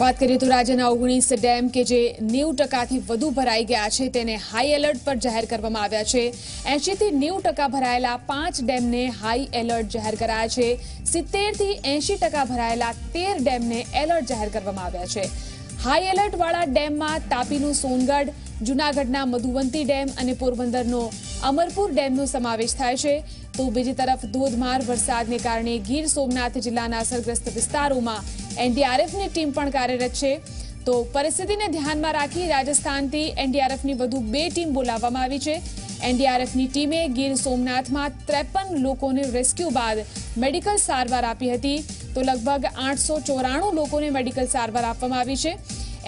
बात करिए तो राज्यना 19 डेम के जे 90% વધુ ભરાઈ ગયા છે તેને હાઈ એલર્ટ પર જાહેર કરવામાં આવ્યા છે। 80 થી 90% ભરાયેલા 5 ડેમને હાઈ એલર્ટ જાહેર કરાયા છે। 70 થી 80% ભરાયેલા 13 ડેમને એલર્ટ જાહેર કરવામાં આવ્યા છે। હાઈ એલર્ટ વાળા ડેમમાં તાપીનું સોનગઢ, જૂનાગઢના મધુવંતી ડેમ અને પોરબંદરનો અમરપુર ડેમનો સમાવેશ થાય છે। તો બીજી તરફ ધોધમાર વરસાદને કારણે ગીર સોમનાથ જિલ્લાના અસરગ્રસ્ત વિસ્તારોમાં એનડીઆરએફની ટીમ પણ કાર્યરત છે। તો પરિસ્થિતિને ધ્યાનમાં રાખી રાજસ્થાનથી એનડીઆરએફની વધુ 2 ટીમ બોલાવવામાં આવી છે। એનડીઆરએફની ટીમે ગીર સોમનાથમાં 53 લોકોને રેસ્ક્યુ બાદ મેડિકલ સારવાર આપી હતી। તો લગભગ 894 લોકોને મેડિકલ સારવાર આપવામાં આવી છે।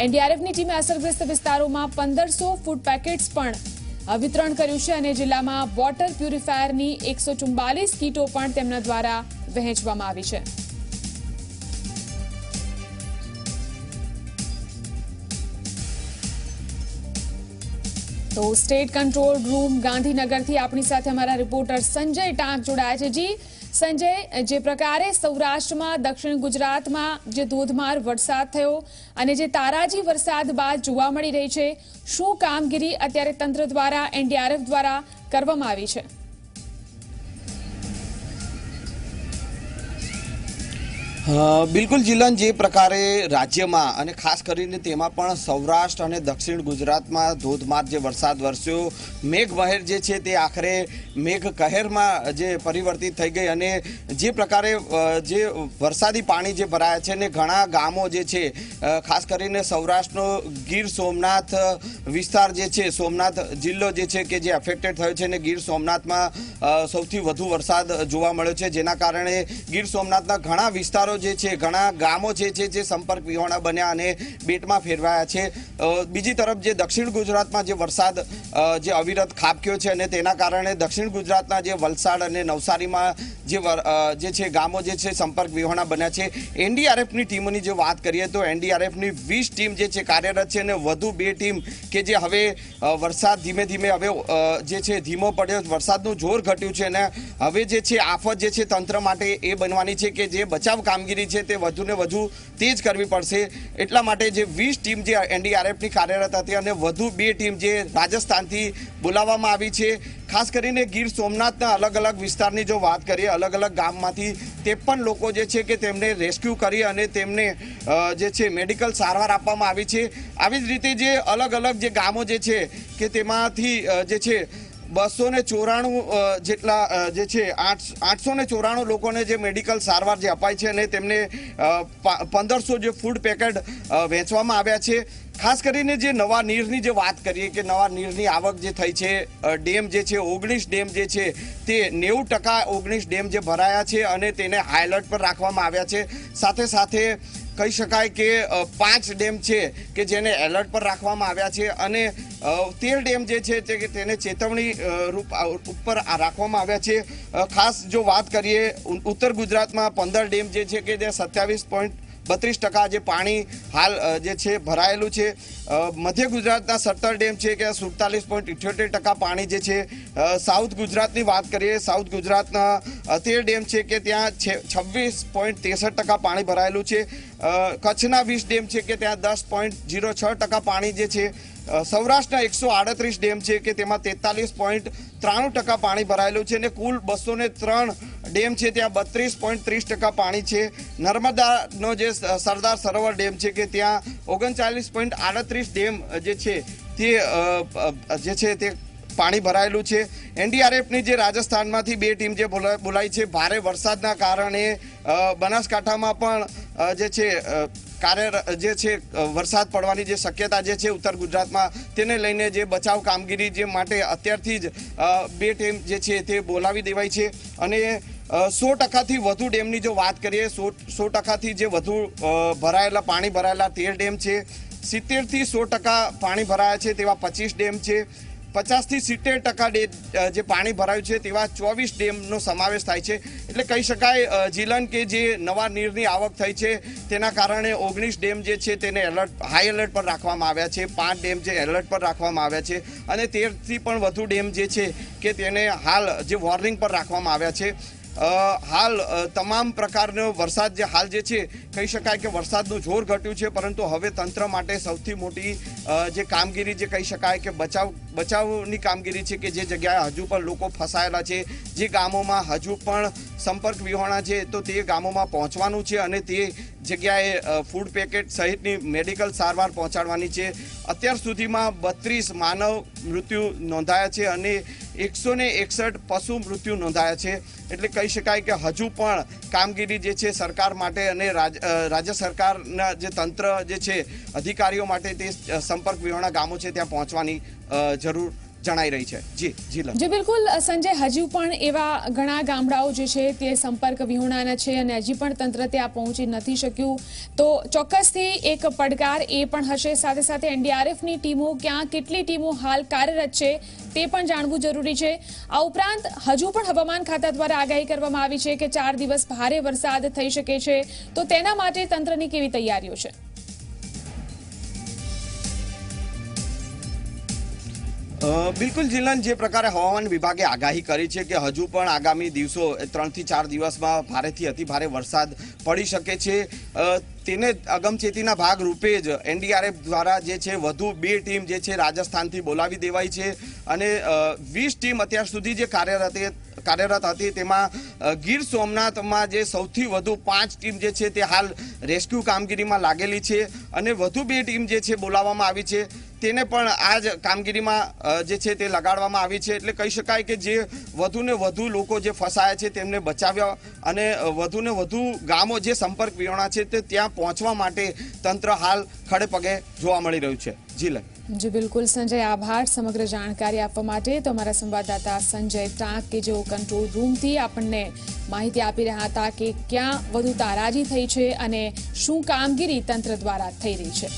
એનડીઆરએફની ટીમે અસરગ્રસ્ત વિસ્તારોમાં 1500 ફૂડ પેકેટ્સ પણ વિતરણ કર્યું છે અને જિલ્લામાં વોટર પ્યુરિફાયરની 144 કીટો પણ તેમના દ્વારા વહેંચવામાં આવી છે। तो स्टेट कंट्रोल रूम गांधीनगरથી આપણી સાથે અમારા રિપોર્ટર સંજય ટાંક જોડાયા છે। જી સંજય, જે પ્રકારે સૌરાષ્ટ્રમાં દક્ષિણ ગુજરાતમાં જે ધોધમાર વરસાદ થયો અને જે તારાજી વરસાદ બાદ જોવા મળી રહી છે, શું કામગીરી અત્યારે તંત્ર દ્વારા એનડીઆરએફ દ્વારા કરવામાં આવી છે? बिल्कुल जिलन जे प्रकारे राज्य में खास करीने तेमां पण सौराष्ट्र और दक्षिण गुजरात में धोधमार जे वरसाद वरस्यो, मेघमहेर जे छे ते आखरे मेघ कहर में जे परिवर्तित थई गई अने जे प्रकारे जे वरसादी पाणी जे भराया छे ने घणा गामों जे छे खास करीने सौराष्ट्रनो गीर सोमनाथ विस्तार जे छे, सोमनाथ जिल्लो जे छे के जे अफेक्टेड थयो छे ने गीर सोमनाथ में सौथी वधु वरसाद जोवा मळ्यो छे, जेना कारणे गीर सोमनाथना घणा विस्तारो जे छे, घणा गामो जे संपर्क विहोणा बन्या अने बेटमां फेरवाया छे। बीजी तरफ जे दक्षिण गुजरात में जे वरसाद जे अविरत खाबक्यो छे अने तेना कारणे दक्षिण गुजरातना जे वलसाड अने नवसारी में जे छे गामो जे छे संपर्क विहोणा बन्या छे। एनडीआरएफनी टीमोनी जे वात करीए तो एनडीआरएफनी 20 टीम जे छे कार्यरत छे अने वधु 2 टीम के जे हवे वरसाद धीमे धीमे हवे जे छे धीमो पड्यो, वरसादनुं जोर घट्युं छे अने हवे जे छे आफत जे छे तंत्र माटे ए बनवानी छे के जे बचाव कामगीरी छे ते वधु ने वधु तेज करवी पड़शे। एटला माटे जे 20 टीम जे एनडीआरएफनी कार्यरत हती अने वधु 2 टीम जे राजस्थानथी बोलाववामां आवी छे। खास करीने गीर सोमनाथना अलग अलग विस्तारनी जो बात करिए, अलग अलग गाममांथी 53 लोको जे छे के तेमने रेस्क्यू करी अने तेमने जे छे मेडिकल सारवार आपवामां आवी छे। आवी ज रीते जे अलग अलग जे गामो जे छे के तेमांथी जे छे 294 જેટલા જે છે 894 લોકોને જે મેડિકલ સારવાર જે અપાય છે અને તેમને 1500 જે ફૂડ પેકેટ વેચવામાં આવ્યા છે। ખાસ કરીને જે નવા નીરની જે વાત કરીએ કે નવા નીરની આવક જે થઈ છે, ડેમ જે છે 19 ડેમ જે છે તે 90% 19 ડેમ જે ભરાયા છે અને તેને હાઈ એલર્ટ પર રાખવામાં આવ્યા છે। સાથે સાથે કહી શકાય કે 5 ડેમ છે કે જેને એલર્ટ પર રાખવામાં આવ્યા છે અને 13 ડેમ જે છે તે તેને ચેતવણી રૂપ ઉપર રાખવામાં આવ્યા છે। ખાસ જો વાત કરીએ ઉત્તર ગુજરાતમાં 15 ડેમ જે છે કે જે 27.32% જે પાણી હાલ જે છે ભરાયેલું છે। મધ્ય ગુજરાતના 17 ડેમ છે કે 47.78% પાણી જે છે। સાઉથ ગુજરાતની વાત કરીએ, સાઉથ ગુજરાતના 13 ડેમ છે કે ત્યાં 26.63% પાણી ભરાયેલું છે। કચ્છના 20 ડેમ છે કે ત્યાં 10.06% પાણી જે છે। સૌરાષ્ટ્રના 138 ડેમ છે કે તેમાં 43.93% પાણી ભરાયેલું છે અને કુલ 203 ડેમ છે ત્યાં 32.30% પાણી છે। નર્મદાનો જે સરદાર સરોવર ડેમ છે કે ત્યાં 39.38 ડેમ જે છે તે પાણી ભરાયેલું છે। એનડીઆરએફની જે રાજસ્થાનમાંથી 2 ટીમ જે બોલાઈ છે, ભારે વરસાદના કારણે બનાસકાંઠામાં પણ જે છે જે છે વરસાદ પડવાની જે શક્યતા જે છે ઉત્તર ગુજરાતમાં તેને લઈને જે બચાવ કામગીરી જે માટે અત્યારથી જ 2 ટીમ જે છે તે બોલાવી દેવાઈ છે અને 100%થી વધુ ડેમની જો વાત કરીએ, 100%થી જે વધુ ભરાયેલા પાણી ભરાયેલા 13 ડેમ છે। 70 થી 100% પાણી ભરાયા છે તેવા 25 ડેમ છે। 50 થી 70% જે પાણી ભરાયું છે તેવા 24 ડેમનો સમાવેશ થાય છે। એટલે કહી શકાય જીલન કે જે નવા નીરની આવક થઈ છે તેના કારણે 19 ડેમ જે છે તેને હાઈ એલર્ટ પર રાખવામાં આવ્યા છે। 5 ડેમ જે એલર્ટ પર રાખવામાં આવ્યા છે અને 13 થી પણ વધુ ડેમ જે છે કે તેને હાલ જે વોર્નિંગ પર રાખવામાં આવ્યા છે। હાલ તમામ પ્રકારનો વરસાદ હાલ જે છે કહી શકાય કે વરસાદનું જોર ઘટ્યું છે, પરંતુ હવે તંત્ર માટે સૌથી મોટી જે કામગીરી જે કહી શકાય કે બચાવની કામગીરી છે, કે જે જગ્યાએ હજુ પણ લોકો ફસાયેલા છે, જે ગામોમાં હજુ પણ સંપર્ક વિહોણા છે, તો તે ગામોમાં પહોંચવાનું છે અને તે જગ્યાએ ફૂડ પેકેટ સહિતની મેડિકલ સારવાર પહોંચાડવાની છે. અત્યાર સુધીમાં 32 માનવ મૃત્યુ નોંધાયા છે અને 161 પશુ મૃત્યુ નોંધાયા છે. એટલે કહી શકાય કે હજુ પણ કામગીરી જે છે સરકાર માટે અને રાજ્ય સરકારના જે તંત્ર જે છે અધિકારીઓ માટે તે સંપર્ક વિહોણા ગામો છે ત્યાં પહોંચવાની જરૂર જણાઈ રહી છે. જી બિલકુલ સંજય, હજુ પણ એવા ઘણા ગામડાઓ જે છે તે સંપર્ક વિહોણાના છે અને હજી પણ તંત્ર ત્યાં પહોંચી નથી શક્યું, તો ચોક્કસથી એક પડકાર એ પણ હશે. સાથે સાથે એનડીઆરએફની ટીમો ક્યાં, કેટલી ટીમો હાલ કાર્યરત છે તે પણ જાણવું જરૂરી છે. આ ઉપરાંત હજુ પણ હવામાન ખાતા દ્વારા આગાહી કરવામાં આવી છે કે 4 દિવસ ભારે વરસાદ થઈ શકે છે, તો તેના માટે તંત્રની કેવી તૈયારીઓ છે? બિલકુલ જીલન, જે પ્રકારે હવામાન વિભાગે આગાહી કરી છે કે હજુ પણ આગામી દિવસો 3 થી 4 દિવસમાં ભારેથી અતિ ભારે વરસાદ પડી શકે છે, તેને અગમચેતીના ભાગ રૂપે જ એનડીઆરએફ દ્વારા જે છે વધુ 2 ટીમ જે છે રાજસ્થાનથી બોલાવી દેવાઈ છે અને 20 ટીમ અત્યાર સુધી જે કાર્યરત હતી તેમાં ગીર સોમનાથમાં જે સૌથી વધુ 5 ટીમ જે છે તે હાલ રેસ્ક્યુ કામગીરીમાં લાગેલી છે અને વધુ 2 ટીમ જે છે બોલાવવામાં આવી છે, તેને પણ આ જ કામગીરીમાં જે છે તે લગાડવામાં આવી છે. એટલે કહી શકાય કે જે વધુને વધુ લોકો જે ફસાયા છે તેમને બચાવ્યા અને વધુને વધુ ગામો જે સંપર્ક વિહોણા છે તે ત્યાં પહોંચવા માટે તંત્ર હાલ ખડે પગે જોવા મળી રહ્યું છે. જી બિલકુલ સંજય, આભાર સમગ્ર જાણકારી આપવા માટે. તો અમારા સંવાદદાતા સંજય ટાંક કે જેઓ કંટ્રોલ રૂમથી આપણને માહિતી આપી રહ્યા હતા કે ક્યાં વધુ તારાજી થઈ છે અને શું કામગીરી તંત્ર દ્વારા થઈ રહી છે.